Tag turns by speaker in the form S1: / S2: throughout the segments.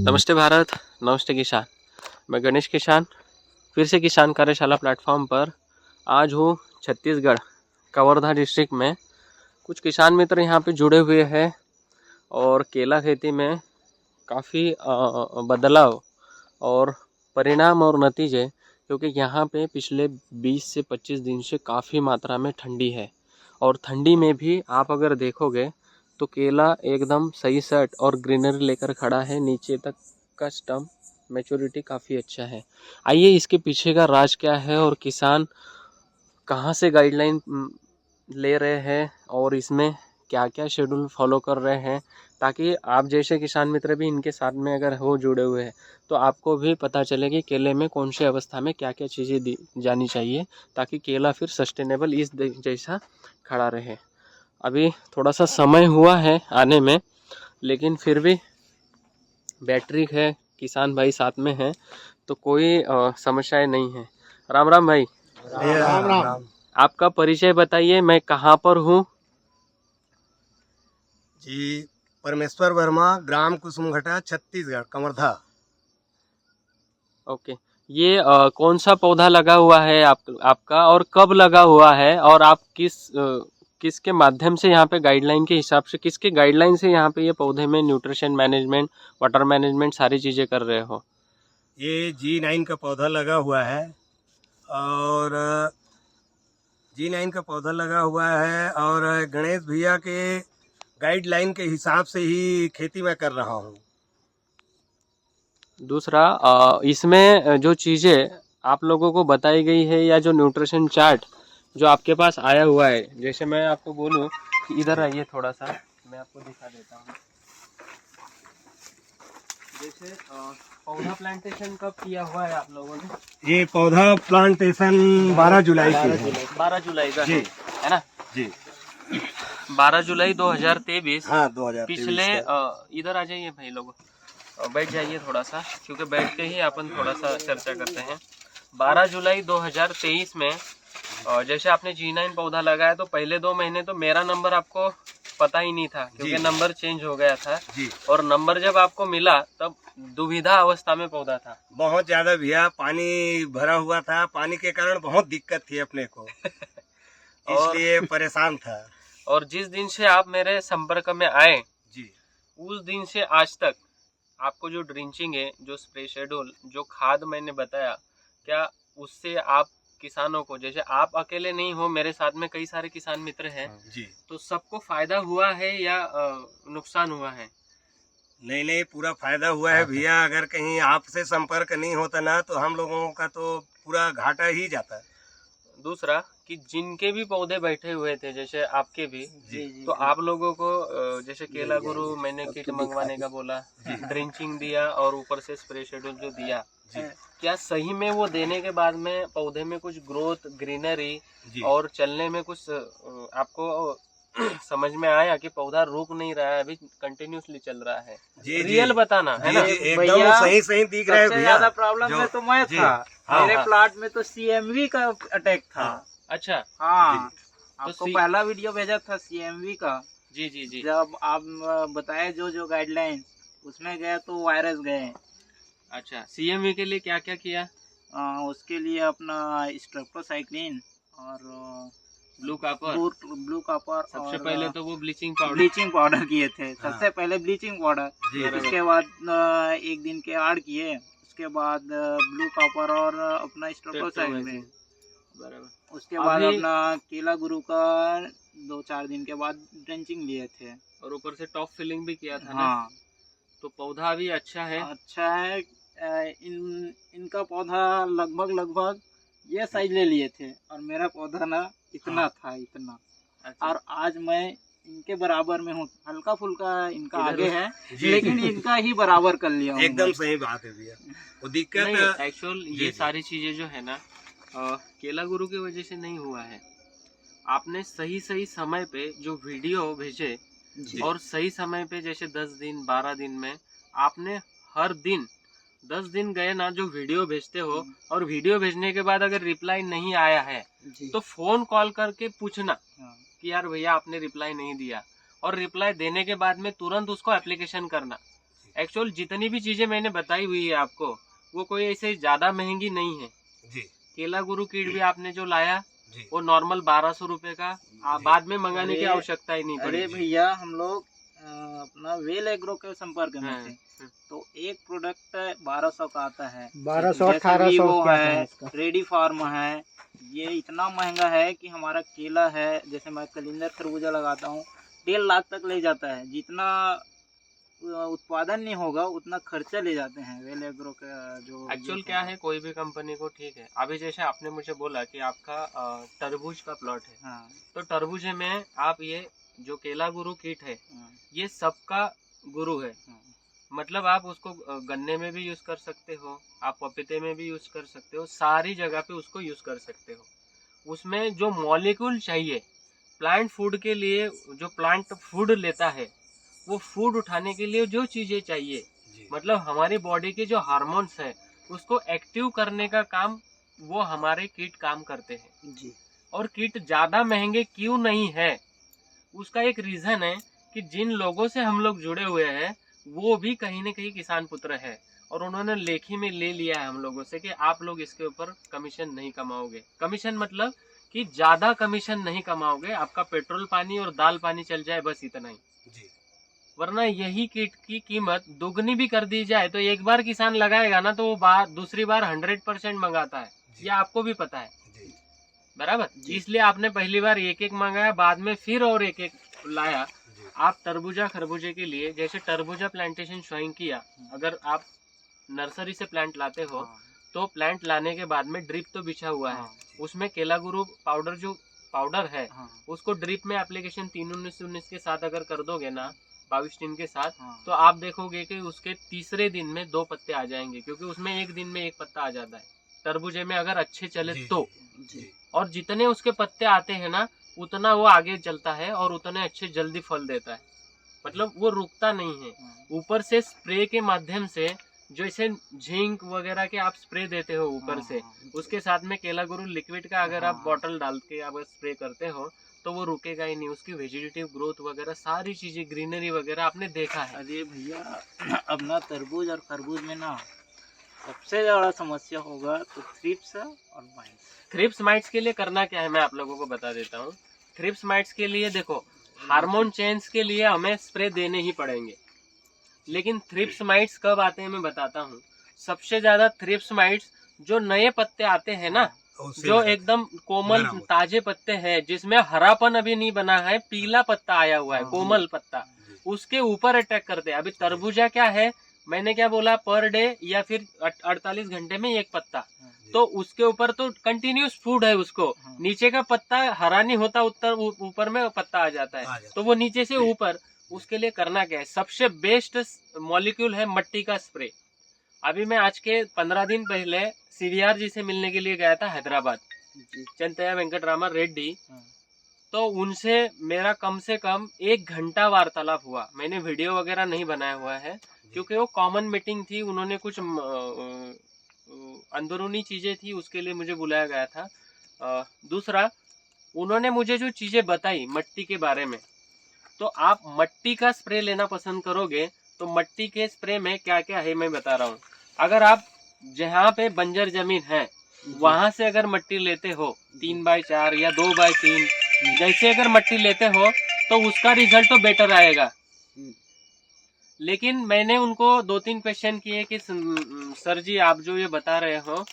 S1: नमस्ते भारत, नमस्ते किसान। मैं गणेश किसान फिर से किसान कार्यशाला प्लेटफॉर्म पर आज हूँ छत्तीसगढ़ कवर्धा डिस्ट्रिक्ट में। कुछ किसान मित्र यहाँ पे जुड़े हुए हैं और केला खेती में काफ़ी बदलाव और परिणाम और नतीजे, क्योंकि यहाँ पे पिछले 20 से 25 दिन से काफ़ी मात्रा में ठंडी है और ठंडी में भी आप अगर देखोगे तो केला एकदम सही सेट और ग्रीनरी लेकर खड़ा है। नीचे तक का स्टम मैच्योरिटी काफ़ी अच्छा है। आइए इसके पीछे का राज क्या है और किसान कहाँ से गाइडलाइन ले रहे हैं और इसमें क्या क्या शेड्यूल फॉलो कर रहे हैं, ताकि आप जैसे किसान मित्र भी इनके साथ में अगर हो जुड़े हुए हैं तो आपको भी पता चले कि केले में कौन सी अवस्था में क्या क्या चीज़ें दी जानी चाहिए, ताकि केला फिर सस्टेनेबल इस जैसा खड़ा रहे। अभी थोड़ा सा समय हुआ है आने में, लेकिन फिर भी बैटरी है, किसान भाई साथ में है तो कोई समस्याएं नहीं है। राम राम भाई।
S2: राम राम।
S1: आपका परिचय बताइए, मैं कहाँ पर हूँ?
S2: जी, परमेश्वर वर्मा, ग्राम कुसुमघटा, छत्तीसगढ़, कवर्धा।
S1: ओके, ये कौन सा पौधा लगा हुआ है आपका और कब लगा हुआ है, और आप किसके माध्यम से यहाँ पे गाइडलाइन के हिसाब से, किसके गाइडलाइन से यहाँ पे ये पौधे में न्यूट्रिशन मैनेजमेंट, वाटर मैनेजमेंट सारी चीज़ें कर रहे हो?
S2: ये G9 का पौधा लगा हुआ है और G9 का पौधा लगा हुआ है और गणेश भैया के गाइडलाइन के हिसाब से ही खेती मैं कर रहा हूँ।
S1: दूसरा, इसमें जो चीज़ें आप लोगों को बताई गई है या जो न्यूट्रिशन चार्ट जो आपके पास आया हुआ है, जैसे मैं आपको बोलूँ कि इधर आइए थोड़ा सा, मैं आपको दिखा देता हूँ। जैसे पौधा प्लांटेशन कब किया हुआ है आप लोगों ने?
S2: ये पौधा प्लांटेशन 12 जुलाई की है।
S1: 12 जुलाई का
S2: जी
S1: है ना
S2: जी।
S1: 12 जुलाई 2023।
S2: हाँ, 2023
S1: पिछले
S2: का।
S1: इधर आ जाइए भाई लोग, बैठ जाइए थोड़ा सा, क्योंकि बैठ के ही अपन थोड़ा सा चर्चा करते हैं। 12 जुलाई 2023 में जैसे आपने G9 पौधा लगाया तो पहले 2 महीने तो मेरा नंबर आपको पता ही नहीं था, क्योंकि नंबर चेंज हो गया था
S2: जी।
S1: और नंबर जब आपको मिला तब दुविधा अवस्था में पौधा था।
S2: बहुत ज्यादा भैया, पानी भरा हुआ था, पानी के कारण बहुत दिक्कत थी अपने को इसलिए परेशान था।
S1: और जिस दिन से आप मेरे संपर्क में आए
S2: जी,
S1: उस दिन से आज तक आपको जो ड्रिंचिंग है, जो स्प्रे शेड्यूल, जो खाद मैंने बताया, क्या उससे आप किसानों को, जैसे आप अकेले नहीं हो, मेरे साथ में कई सारे किसान मित्र हैं
S2: जी।
S1: तो सबको फायदा हुआ है या नुकसान हुआ है?
S2: नहीं नहीं, पूरा फायदा हुआ है भैया। अगर कहीं आपसे संपर्क नहीं होता ना तो हम लोगों का तो पूरा घाटा ही जाता।
S1: दूसरा कि जिनके भी पौधे बैठे हुए थे, जैसे आपके भी, तो आप लोगों को जैसे केला गुरु मैंने किट मंगवाने का बोला, ड्रिंचिंग दिया और ऊपर से स्प्रे शेड्यूल जो दिया, क्या सही में वो देने के बाद में पौधे में कुछ ग्रोथ, ग्रीनरी और चलने में कुछ आपको समझ में आया कि पौधा रुक नहीं रहा है, अभी कंटिन्यूसली चल रहा है? रियल बताना है ना
S2: एकदम सही सही दिख रहा है भैया।
S3: ज्यादा प्रॉब्लम में तो मैं था। मेरे प्लाट में तो CMV का अटैक था।
S1: अच्छा,
S3: हाँ, आपको पहला वीडियो भेजा था CMV का।
S1: जी जी जी।
S3: जब आप बताए जो गाइडलाइन उसमें गए तो वायरस गए।
S1: अच्छा, CMV के लिए क्या क्या किया?
S3: उसके लिए अपना स्ट्रेप्टोसाइक्लिन और
S1: ब्लू कॉपर।
S3: सबसे
S1: पहले तो वो ब्लीचिंग
S3: पाउडर किए थे। सबसे पहले ब्लीचिंग पाउडर, उसके बाद एक दिन के आड़ किए, उसके बाद ब्लू कॉपर और अपना स्ट्रेप्टोसाइक्लिन, उसके बाद अपना केला गुरु का 2-4 दिन के बाद ड्रेंचिंग लिए थे
S1: और ऊपर से टॉप फिलिंग भी किया था।
S3: हाँ
S1: ना? तो पौधा भी अच्छा है।
S3: अच्छा है। इनका पौधा लगभग ये साइज ले लिए थे और मेरा पौधा ना इतना था, इतना। अच्छा। और आज मैं इनके बराबर में हूँ, हल्का फुल्का इनका आगे है लेकिन इनका ही बराबर कर लिया हूँ।
S2: एकदम सही बात है भैया। वो दिक्कत
S1: एक्चुअल ये सारी चीजें जो है ना केला गुरु की वजह से नहीं हुआ है। आपने सही सही समय पे जो वीडियो भेजे और सही समय पे, जैसे 10 दिन 12 दिन में आपने हर दिन 10 दिन गए ना जो वीडियो भेजते हो, और वीडियो भेजने के बाद अगर रिप्लाई नहीं आया है तो फोन कॉल करके पूछना कि यार भैया आपने रिप्लाई नहीं दिया, और रिप्लाई देने के बाद में तुरंत उसको एप्लीकेशन करना। एक्चुअल जितनी भी चीजें मैंने बताई हुई है आपको, वो कोई ऐसे ज्यादा महंगी नहीं है
S2: जी।
S1: केला गुरु किट भी आपने जो लाया
S2: जी।
S1: वो नॉर्मल 1200 रुपए का, आप बाद में मंगाने की
S3: अरे-
S1: आवश्यकता ही नहीं
S3: अरे
S1: पड़ेगी।
S3: भैया हम लोग अपना वेल एग्रो के संपर्क में
S1: हाँ,
S3: थे,
S1: हाँ।
S3: तो एक प्रोडक्ट 1200 का आता है,
S4: 1200
S3: जैसे
S4: 1800
S3: वीवो
S4: क्या
S3: है,
S4: है इसका?
S3: रेडी फार्म है, ये इतना महंगा है कि हमारा केला है, जैसे मैं कलिंदर खरबूजा लगाता हूँ 1.5 लाख तक ले जाता है। जितना उत्पादन नहीं होगा उतना खर्चा ले जाते हैं वेल एग्रो का। जो
S1: एक्चुअल क्या है, कोई भी कंपनी को ठीक है, अभी जैसे आपने मुझे बोला कि आपका तरबूज का प्लॉट है,
S3: हाँ,
S1: तो तरबूज में आप ये जो केला गुरु किट है
S3: हाँ,
S1: ये सबका गुरु है।
S3: हाँ,
S1: मतलब आप उसको गन्ने में भी यूज कर सकते हो, आप पपीते में भी यूज कर सकते हो, सारी जगह पे उसको यूज कर सकते हो। उसमें जो मॉलिक्यूल चाहिए प्लांट फूड के लिए, जो प्लांट फूड लेता है वो फूड उठाने के लिए जो चीजें चाहिए,
S2: जी।
S1: मतलब हमारी बॉडी के जो हार्मोन्स है उसको एक्टिव करने का काम वो हमारे किट काम करते हैं।
S4: जी।
S1: और किट ज्यादा महंगे क्यों नहीं है, उसका एक रीजन है कि जिन लोगों से हम लोग जुड़े हुए हैं वो भी कहीं न कहीं किसान पुत्र है, और उन्होंने लेखी में ले लिया है हम लोगों से कि आप लोग इसके ऊपर कमीशन नहीं कमाओगे। कमीशन मतलब कि ज्यादा कमीशन नहीं कमाओगे, आपका पेट्रोल पानी और दाल पानी चल जाए, बस इतना ही।
S2: जी।
S1: वरना यही किट की कीमत दुगनी भी कर दी जाए तो एक बार किसान लगाएगा ना तो वो दूसरी बार 100% मंगाता है,
S2: जी।
S1: ये आपको भी पता है
S2: जी।
S1: बराबर।
S4: जी।
S1: इसलिए आपने पहली बार एक एक मंगाया, बाद में फिर और एक एक लाया।
S2: जी।
S1: आप तरबूजा खरबूजे के लिए जैसे तरबूजा प्लांटेशन स्वयं किया, अगर आप नर्सरी से प्लांट लाते हो
S3: हाँ,
S1: तो प्लांट लाने के बाद में ड्रिप तो बिछा हुआ है,
S3: हाँ,
S1: उसमें केला गुरु पाउडर जो पाउडर है
S3: हाँ,
S1: उसको ड्रिप में एप्लीकेशन 3-19-19 के साथ अगर कर दोगे ना, 22 दिन के साथ,
S3: हाँ,
S1: तो आप देखोगे कि उसके तीसरे दिन में 2 पत्ते आ जाएंगे, क्योंकि उसमें एक दिन में 1 पत्ता आ जाता है तरबूजे में अगर अच्छे चले
S2: जी।
S1: तो।
S2: जी।
S1: और जितने उसके पत्ते आते हैं ना उतना वो आगे चलता है और उतने अच्छे जल्दी फल देता है, मतलब वो रुकता नहीं है।
S3: हाँ,
S1: ऊपर से स्प्रे के माध्यम से जैसे झिंक वगैरह के आप स्प्रे देते हो ऊपर से,
S3: हाँ,
S1: उसके साथ में केला गुरु लिक्विड का अगर आप
S3: हाँ।
S1: बॉटल डाल के अगर स्प्रे करते हो तो वो रुकेगा ही नहीं, उसकी वेजिटेटिव ग्रोथ वगैरह सारी चीजें ग्रीनरी वगैरह आपने देखा है।
S3: अरे भैया अपना तरबूज और खरबूज में ना सबसे ज्यादा समस्या होगा तो थ्रिप्स और माइट्स।
S1: थ्रिप्स माइट्स के लिए करना क्या है मैं आप लोगों को बता देता हूँ। थ्रिप्स माइट्स के लिए देखो, हार्मोन चेंज के लिए हमें स्प्रे देने ही पड़ेंगे, लेकिन थ्रिप्स माइट्स कब आते हैं मैं बताता हूँ। सबसे ज्यादा थ्रिप्स माइट्स जो नए पत्ते आते हैं ना,
S2: उससे
S1: जो
S2: लगता है।
S1: एकदम कोमल
S2: नरम।
S1: ताजे पत्ते हैं जिसमें हरापन अभी नहीं बना है, पीला पत्ता आया हुआ है,
S3: हाँ।
S1: कोमल पत्ता,
S2: जी।
S1: उसके ऊपर अटैक करते हैं। अभी तरबूजा क्या है, मैंने क्या बोला, पर डे या फिर 48 घंटे में 1 पत्ता, तो उसके ऊपर तो कंटिन्यूस फूड है उसको,
S3: हाँ।
S1: नीचे का पत्ता हरा नहीं होता, ऊपर में पत्ता आ जाता है, तो वो नीचे से ऊपर। उसके लिए करना क्या है, सबसे बेस्ट मॉलिक्यूल है मट्टी का स्प्रे। अभी मैं आज के 15 दिन पहले सीवीआर जी से मिलने के लिए गया था हैदराबाद, चंतया वेंकटरामा रेड्डी,
S3: हाँ।
S1: तो उनसे मेरा कम से कम 1 घंटा वार्तालाप हुआ। मैंने वीडियो वगैरह नहीं बनाया हुआ है क्योंकि वो कॉमन मीटिंग थी, उन्होंने कुछ अंदरूनी चीजें थी उसके लिए मुझे बुलाया गया था। दूसरा, उन्होंने मुझे जो चीजें बताई मट्टी के बारे में, तो आप मट्टी का स्प्रे लेना पसंद करोगे तो मट्टी के स्प्रे में क्या क्या है मैं बता रहा हूँ। अगर आप जहाँ पे बंजर जमीन है वहां से अगर मट्टी लेते हो 3x4 या 2x3, जैसे अगर मट्टी लेते हो तो उसका रिजल्ट तो बेटर आएगा। लेकिन मैंने उनको 2-3 क्वेश्चन किए कि सर जी आप जो ये बता रहे हो,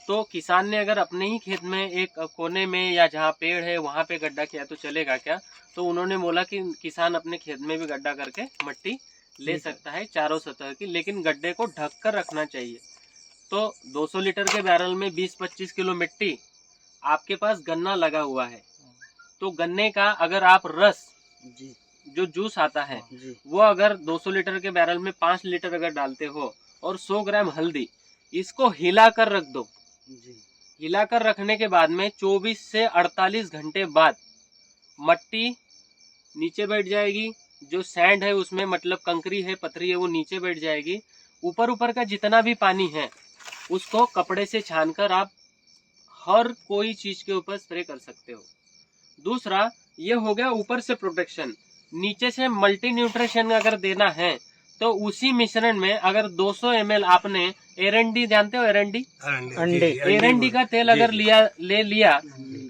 S1: तो किसान ने अगर अपने ही खेत में एक कोने में या जहाँ पेड़ है वहां पे गड्ढा किया तो चलेगा क्या? तो उन्होंने बोला कि किसान अपने खेत में भी गड्ढा करके मट्टी ले सकता है चारों सतह की, लेकिन गड्ढे को ढक कर रखना चाहिए। तो 200 लीटर के बैरल में 20-25 किलो मिट्टी, आपके पास गन्ना लगा हुआ है, तो गन्ने का अगर आप रस जो जूस आता है वो अगर 200 लीटर के बैरल में 5 लीटर अगर डालते हो और 100 ग्राम हल्दी, इसको हिलाकर रख दो। हिलाकर रखने के बाद में 24 से 48 घंटे बाद मट्टी नीचे बैठ जाएगी, जो सैंड है उसमें मतलब कंकरी है, पथरी है, वो नीचे बैठ जाएगी। ऊपर का जितना भी पानी है उसको कपड़े से छानकर आप हर कोई चीज के ऊपर स्प्रे कर सकते हो। दूसरा, ये हो गया ऊपर से प्रोटेक्शन। नीचे से मल्टी न्यूट्रिशन अगर देना है तो उसी मिश्रण में अगर 200 ml आपने एरंडी, जानते हो एरंडी, एरंडी का तेल अगर ले लिया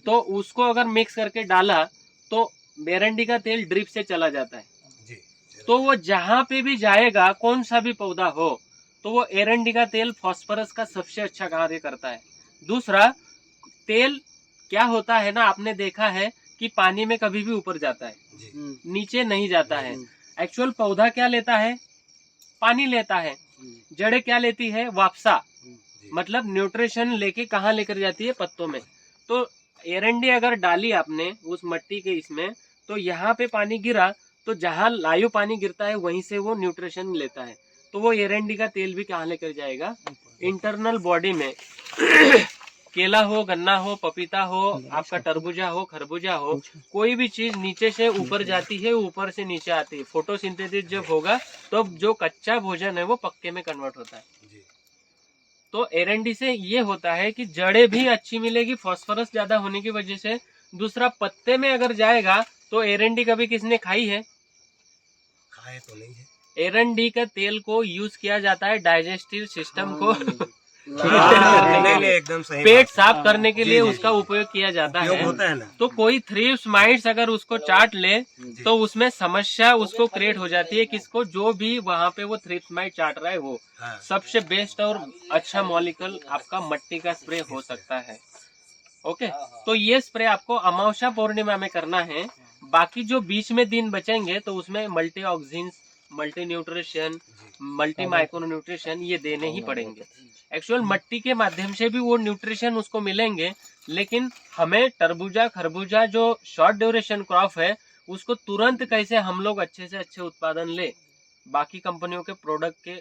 S1: तो उसको अगर मिक्स करके डाला तो एरंडी का तेल ड्रिप से चला जाता है। तो वो जहां पे भी जाएगा, कौन सा भी पौधा हो, तो वो एरंडी का तेल फास्फोरस का सबसे अच्छा कार्य करता है। दूसरा, तेल क्या होता है ना, आपने देखा है कि पानी में कभी भी ऊपर जाता है, नीचे नहीं जाता है। एक्चुअल पौधा क्या लेता है? पानी लेता है। जड़ें क्या लेती है? वापसा, मतलब न्यूट्रिशन लेके कहाँ लेकर जाती है? पत्तों में। तो एरंडी अगर डाली आपने उस मट्टी के इसमें, तो यहाँ पे पानी गिरा तो जहाँ लायु पानी गिरता है वहीं से वो न्यूट्रिशन लेता है। तो वो एरंडी का तेल भी कहाँ लेकर जाएगा? इंटरनल बॉडी में। केला हो, गन्ना हो, पपीता हो, आपका तरबूजा हो, खरबूजा हो, कोई भी चीज नीचे से ऊपर जाती है, ऊपर से नीचे आती है। फोटोसिंथेसिस जब होगा तो जो कच्चा भोजन है वो पक्के में कन्वर्ट होता है। तो एरंडी से ये होता है कि जड़ें भी अच्छी मिलेगी फास्फोरस ज्यादा होने की वजह से। दूसरा, पत्ते में अगर जाएगा तो एरंडी कभी किसने खाई है?
S2: खाए तो नहीं है।
S1: एरंडी का तेल को यूज किया जाता है डाइजेस्टिव सिस्टम को
S2: नहीं, एकदम सही
S1: पेट
S2: बात।
S1: साफ करने के लिए
S2: जी,
S1: उसका
S2: जी।
S1: उपयोग किया जाता
S2: उपयोग
S1: है।
S2: होता है ना।
S1: तो कोई थ्रिप्स माइट्स अगर उसको चाट ले तो उसमें समस्या उसको क्रिएट हो जाती है। किसको? जो भी वहाँ पे वो थ्रिप्स माइट चाट रहा है वो।
S2: हाँ।
S1: सबसे बेस्ट और अच्छा मॉलिक्यूल आपका मट्टी का स्प्रे हो सकता है। ओके, तो ये स्प्रे आपको अमावस्या पूर्णिमा में करना है। बाकी जो बीच में दिन बचेंगे तो उसमें multi oxygen, multi nutrition, multi micro nutrition ये देने ही पड़ेंगे। एक्चुअल मट्टी के माध्यम से भी वो न्यूट्रिशन उसको मिलेंगे, लेकिन हमें तरबूजा, खरबूजा जो शॉर्ट ड्यूरेशन क्रॉप है उसको तुरंत कैसे हम लोग अच्छे से अच्छे उत्पादन ले बाकी कंपनियों के प्रोडक्ट के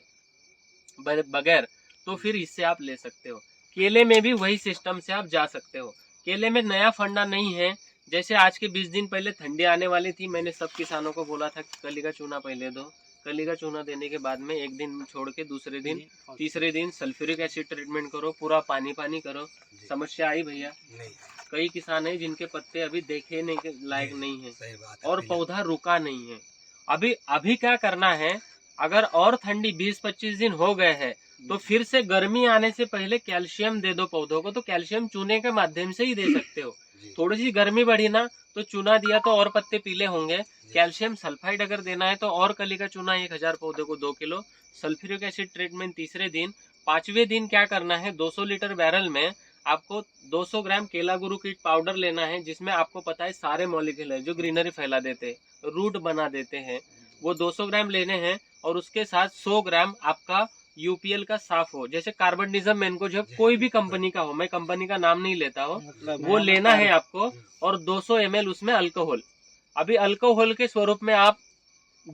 S1: बगैर, तो फिर इससे आप ले सकते हो। केले में भी वही सिस्टम से आप जा सकते हो। केले में नया फंडा नहीं है। जैसे आज के 20 दिन पहले ठंडी आने वाली थी, मैंने सब किसानों को बोला था कि कली का चूना पहले दो। कली का चूना देने के बाद में एक दिन छोड़ के दूसरे दिन, तीसरे दिन सल्फ्यूरिक एसिड ट्रीटमेंट करो, पूरा पानी पानी करो। समस्या आई भैया?
S2: नहीं।
S1: कई किसान है जिनके पत्ते अभी देखे नहीं के लायक नहीं है
S2: सही बात है।
S1: और पौधा रुका नहीं है। अभी क्या करना है, अगर और ठंडी 20-25 दिन हो गए हैं तो फिर से गर्मी आने से पहले कैल्शियम दे दो पौधों को। तो कैल्शियम चूने के माध्यम से ही दे सकते हो। थोड़ी सी गर्मी बढ़ी ना तो चूना दिया तो और पत्ते पीले होंगे। कैल्शियम सल्फाइड अगर देना है तो और कली का चूना 1000 पौधे को 2 किलो, सल्फ्यूरिक एसिड ट्रीटमेंट तीसरे दिन। 5वें दिन क्या करना है, 200 लीटर बैरल में आपको 200 ग्राम केला गुरु कीट पाउडर लेना है, जिसमें आपको पता है सारे मॉलिक्यूल है जो ग्रीनरी फैला देते हैं, रूट बना देते हैं। वो 200 ग्राम लेने हैं और उसके साथ 100 ग्राम आपका यूपीएल का साफ हो, जैसे कार्बनिज्म मैनकोजेब कोई भी कंपनी का हो, मैं कंपनी का नाम नहीं लेता हूँ, वो लेना है आपको। और 200 ml उसमें अल्कोहल। अभी अल्कोहल के स्वरूप में आप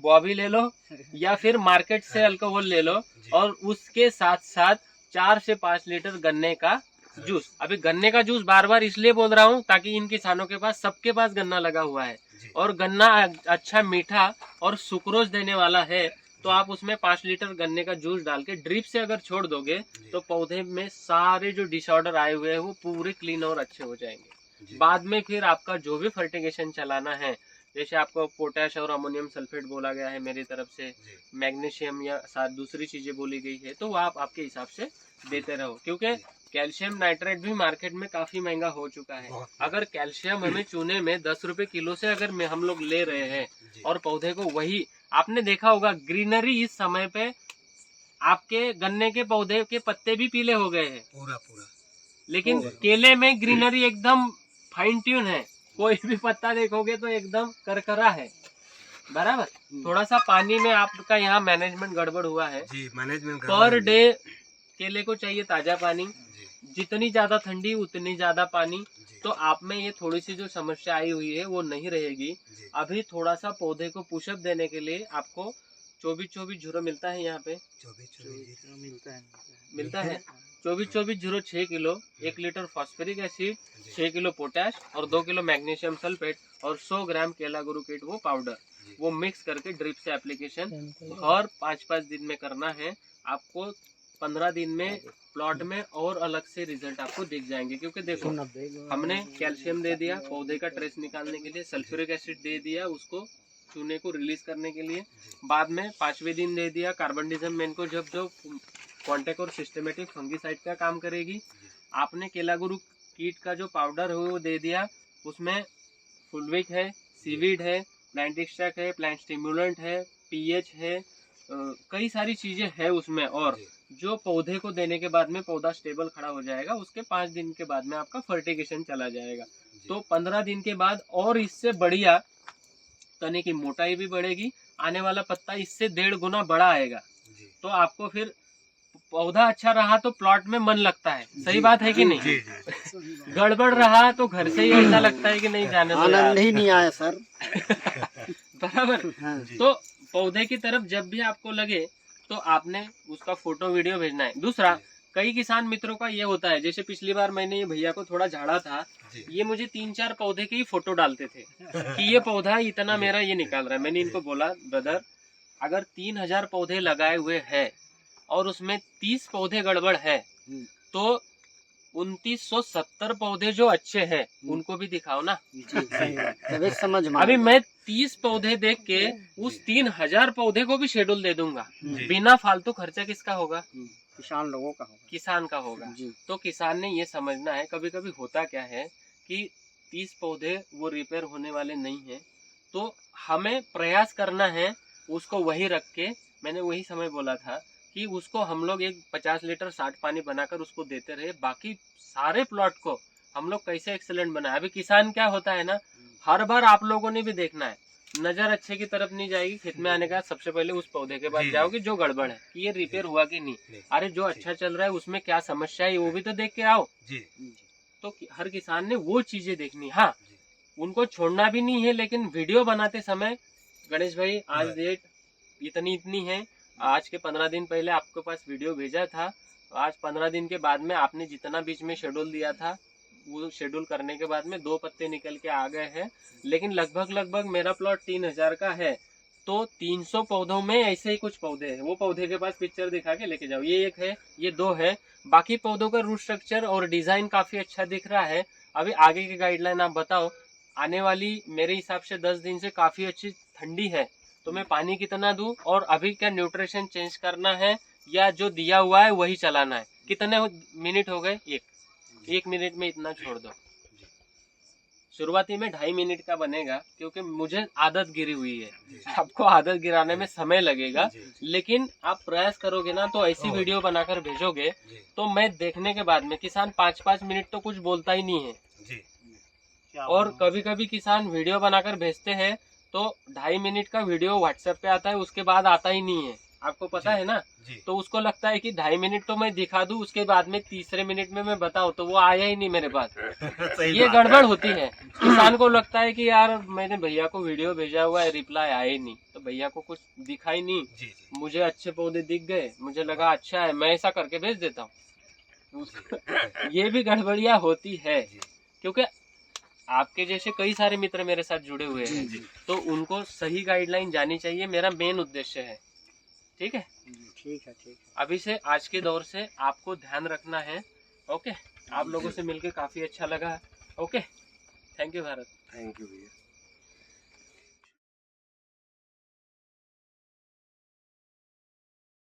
S1: बॉबी ले लो या फिर मार्केट से अल्कोहल ले लो, और उसके साथ साथ 4 से 5 लीटर गन्ने का जूस। अभी गन्ने का जूस बार बार इसलिए बोल रहा हूँ ताकि इन किसानों के पास, सबके पास गन्ना लगा हुआ है और गन्ना अच्छा मीठा और सुक्रोज देने वाला है, तो आप उसमें 5 लीटर गन्ने का जूस डाल के ड्रिप से अगर छोड़ दोगे तो पौधे में सारे जो डिसऑर्डर आए हुए हैं वो पूरे क्लीन और अच्छे हो जाएंगे। बाद में फिर आपका जो भी फर्टिगेशन चलाना है, जैसे आपको पोटैश और अमोनियम सल्फेट बोला गया है मेरी तरफ से, मैग्नीशियम या साथ दूसरी चीजें बोली गई है, तो वो आप आपके हिसाब से देते रहो। क्योंकि कैल्शियम नाइट्रेट भी मार्केट में काफी महंगा हो चुका है। अगर कैल्शियम हमें चूने में 10 रुपए किलो से अगर हम लोग ले रहे हैं और पौधे को वही, आपने देखा होगा ग्रीनरी इस समय पे आपके गन्ने के पौधे के पत्ते भी पीले हो गए हैं
S2: पूरा,
S1: लेकिन केले में ग्रीनरी एकदम फाइन ट्यून है। कोई भी पत्ता देखोगे तो एकदम करकरा है, बराबर। थोड़ा सा पानी में आपका यहाँ मैनेजमेंट गड़बड़ हुआ है।
S2: मैनेजमेंट
S1: पर डे केले को चाहिए ताजा पानी, जितनी ज्यादा ठंडी उतनी ज्यादा पानी। तो आप में ये थोड़ी सी जो समस्या आई हुई है वो नहीं रहेगी। अभी थोड़ा सा पौधे को पुशअप देने के लिए आपको 24-24 जीरो मिलता है यहाँ पे, 24-24 मिलता है 24-24 zero 6 kilo, 1 litre phosphoric acid, 6 kilo potash और 2 किलो मैग्नीशियम सल्फेट और 100 ग्राम केला गुरु कीट वो पाउडर, वो मिक्स करके ड्रिप से एप्लीकेशन और 5-5 दिन में करना है। आपको 15 दिन में प्लॉट में और अलग से रिजल्ट आपको दिख जाएंगे। क्योंकि देखो हमने कैल्शियम दे दिया पौधे का ट्रेस निकालने के लिए, सल्फ्यूरिक एसिड दे दिया उसको चूने को रिलीज करने के लिए। बाद में 5वें दिन दे दिया कार्बनडिज्म मेन को, जब जो कॉन्टेक्ट और सिस्टमेटिक फंगीसाइड का काम करेगी। आपने केलागुरु कीट का जो पाउडर है वो दे दिया, उसमें फुलविक है, सीवीड है, प्लांट एक्सट्रैक्ट है, प्लांट स्टिमुलेंट है, पीएच है, कई सारी चीजें है उसमें। और जो पौधे को देने के बाद में पौधा स्टेबल खड़ा हो जाएगा, उसके 5 दिन के बाद में आपका फर्टिगेशन चला जाएगा। तो 15 दिन के बाद और इससे बढ़िया तने की मोटाई भी बढ़ेगी, आने वाला पत्ता इससे 1.5 गुना बड़ा आएगा। तो आपको फिर पौधा अच्छा रहा तो प्लॉट में मन लगता है, सही बात है कि नहीं? गड़बड़ रहा तो घर से ही ऐसा लगता है कि नहीं जाने दो,
S4: आनंद ही नहीं आया सर।
S1: बराबर।
S4: हाँ।
S1: तो पौधे की तरफ जब भी आपको लगे तो आपने उसका फोटो वीडियो भेजना है। दूसरा, कई किसान मित्रों का ये होता है, जैसे पिछली बार मैंने ये भैया को थोड़ा झाड़ा था, ये मुझे 3-4 पौधे के ही फोटो डालते थे कि ये पौधा इतना मेरा ये निकाल रहा है। मैंने इनको बोला, ब्रदर अगर 3000 पौधे लगाए हुए हैं और उसमें 30 पौधे गड़बड़ है तो 2970 पौधे जो अच्छे हैं उनको भी दिखाओ ना।
S4: तभी समझ में
S1: अभी मैं 30 पौधे देख के उस 3000 पौधे को भी शेड्यूल दे दूंगा, बिना फालतू खर्चा किसका होगा?
S4: किसान लोगों का होगा,
S1: किसान का होगा। तो किसान ने ये समझना है, कभी कभी होता क्या है कि 30 पौधे वो रिपेयर होने वाले नहीं है, तो हमें प्रयास करना है उसको वही रख के। मैंने वही समय बोला था कि उसको हम लोग एक 50 लीटर 60 पानी बनाकर उसको देते रहे, बाकी सारे प्लॉट को हम लोग कैसे एक्सेलेंट बनाए। अभी किसान क्या होता है ना, हर बार आप लोगों ने भी देखना है, नजर अच्छे की तरफ नहीं जाएगी। खेत में आने का सबसे पहले उस पौधे के पास जाओगे जो गड़बड़ है कि ये रिपेयर हुआ कि नहीं, अरे जो अच्छा चल रहा है उसमें क्या समस्या है वो भी तो देख के आओ। तो हर किसान ने वो चीजें देखनी। हाँ, उनको छोड़ना भी नहीं है, लेकिन वीडियो बनाते समय गणेश भाई आज डेट इतनी है, आज के 15 दिन पहले आपके पास वीडियो भेजा था, आज 15 दिन के बाद में आपने जितना बीच में शेड्यूल दिया था वो शेड्यूल करने के बाद में 2 पत्ते निकल के आ गए हैं। लेकिन लगभग मेरा प्लॉट 3000 का है, तो 300 पौधों में ऐसे ही कुछ पौधे हैं। वो पौधे के पास पिक्चर दिखा के लेके जाओ, ये 1 है, ये 2 है। बाकी पौधों का रूट स्ट्रक्चर और डिजाइन काफी अच्छा दिख रहा है। अभी आगे की गाइडलाइन आप बताओ। आने वाली मेरे हिसाब से 10 दिन से काफी अच्छी ठंडी है, तो मैं पानी कितना दूं और अभी क्या न्यूट्रिशन चेंज करना है या जो दिया हुआ है वही चलाना है। कितने मिनट हो गए? 1 मिनट में इतना छोड़ दो। शुरुआती में 2.5 मिनट का बनेगा, क्योंकि मुझे आदत गिरी हुई है, आपको आदत गिराने में समय लगेगा। लेकिन आप प्रयास करोगे ना तो ऐसी वीडियो बनाकर भेजोगे तो मैं देखने के बाद में, किसान 5-5 मिनट तो कुछ बोलता ही नहीं है। और कभी कभी किसान वीडियो बनाकर भेजते हैं तो 2.5 मिनट का वीडियो व्हाट्सएप पे आता है, उसके बाद आता ही नहीं है, आपको पता है ना। तो उसको लगता है कि 2.5 मिनट तो मैं दिखा दूं, उसके बाद में तीसरे मिनट में मैं बताऊं, तो वो आया ही नहीं मेरे पास। ये गड़बड़ होती है। किसान को लगता है कि यार मैंने भैया को वीडियो भेजा हुआ है, रिप्लाई आया ही नहीं, तो भैया को कुछ दिखा ही नहीं। मुझे अच्छे पौधे दिख गए, मुझे लगा अच्छा है, मैं ऐसा करके भेज देता हूँ। ये भी गड़बड़ियाँ होती है, क्योंकि आपके जैसे कई सारे मित्र मेरे साथ जुड़े हुए हैं, तो उनको सही गाइडलाइन जानी चाहिए, मेरा मेन उद्देश्य है। ठीक है,
S4: ठीक है।
S1: अभी से आज के दौर से आपको ध्यान रखना है। ओके, आप लोगों से मिलके काफी अच्छा लगा। Okay, thank you Bharat.
S2: Thank you भैया।